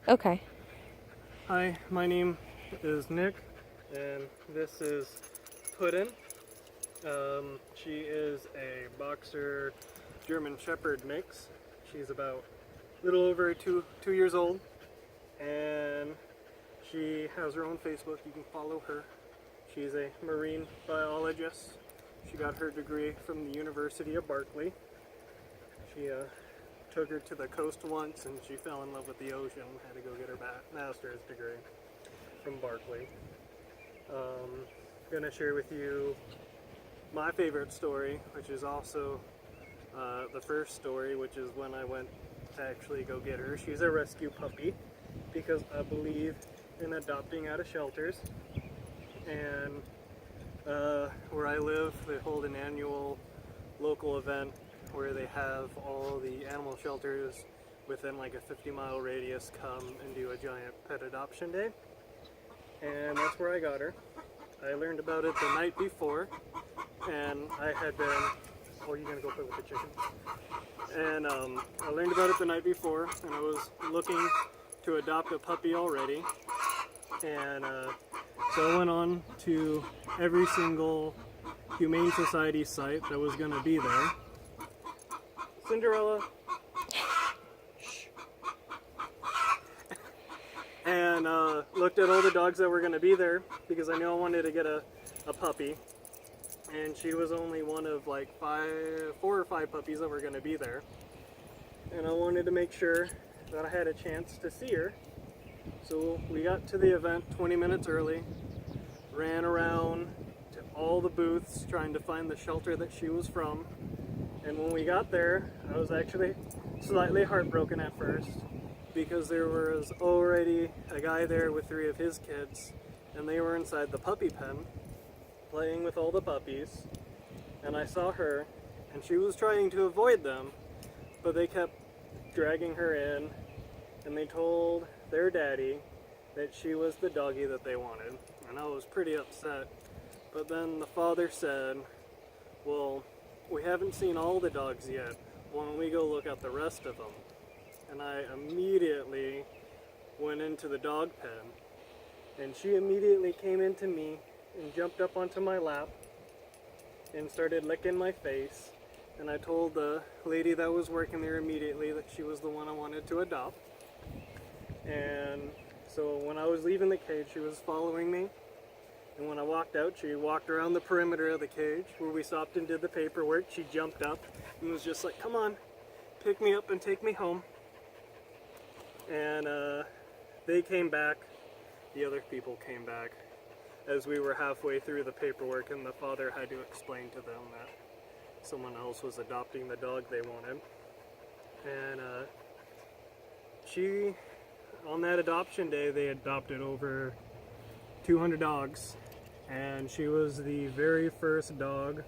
Okay. Hi, my name is Nick, and this is Puddin. She is a boxer German Shepherd mix. She's about a little over two years old, and she has her own Facebook. You can follow her. She's a marine biologist. She got her degree from the University of Berkeley. She took her to the coast once, and she fell in love with the ocean. Had to go get her master's degree from Berkeley. I'm gonna share with you my favorite story, which is also the first story, which is when I went to actually go get her. She's a rescue puppy because I believe in adopting out of shelters. And where I live, they hold an annual local event where they have all the animal shelters within like a 50-mile radius come and do a giant pet adoption day. And that's where I got her. I learned about it the night before, and I had been, oh, you're gonna go play with the chicken? And I learned about it the night before, and I was looking to adopt a puppy already. And so I went on to every single Humane Society site that was gonna be there. Cinderella. And looked at all the dogs that were going to be there because I knew I wanted to get a puppy. And she was only one of like 4 or 5 puppies that were going to be there. And I wanted to make sure that I had a chance to see her. So we got to the event 20 minutes early, ran around to all the booths trying to find the shelter that she was from. And when we got there, I was actually slightly heartbroken at first because there was already a guy there with 3 of his kids, and they were inside the puppy pen playing with all the puppies. And I saw her, and she was trying to avoid them, but they kept dragging her in, and they told their daddy that she was the doggie that they wanted. And I was pretty upset. But then the father said, well, we haven't seen all the dogs yet. Why don't we go look at the rest of them? And I immediately went into the dog pen, and she immediately came into me and jumped up onto my lap and started licking my face. And I told the lady that was working there immediately that she was the one I wanted to adopt. And so when I was leaving the cage, she was following me. And when I walked out, she walked around the perimeter of the cage where we stopped and did the paperwork. She jumped up and was just like, come on, pick me up and take me home. And they came back, the other people came back as we were halfway through the paperwork, and the father had to explain to them that someone else was adopting the dog they wanted. And on that adoption day, they adopted over 200 dogs, and she was the very first dog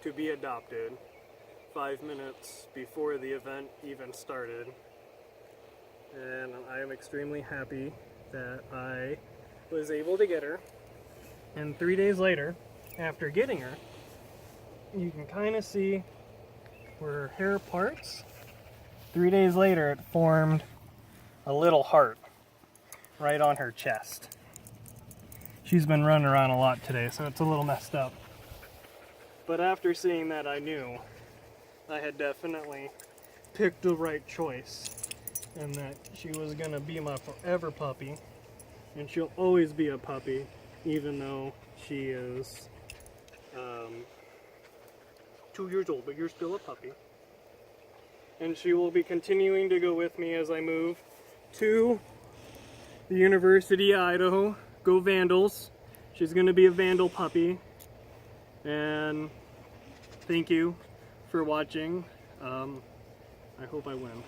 to be adopted 5 minutes before the event even started. And I am extremely happy that I was able to get her. And 3 days later, after getting her, you can kind of see where her hair parts. 3 days later, it formed a little heart right on her chest. She's been running around a lot today, so it's a little messed up. But after seeing that, I knew I had definitely picked the right choice, and that she was gonna be my forever puppy, and she'll always be a puppy, even though she is 2 years old, but you're still a puppy. And she will be continuing to go with me as I move to the University of Idaho. Go Vandals. She's gonna be a Vandal puppy. And thank you for watching. I hope I win.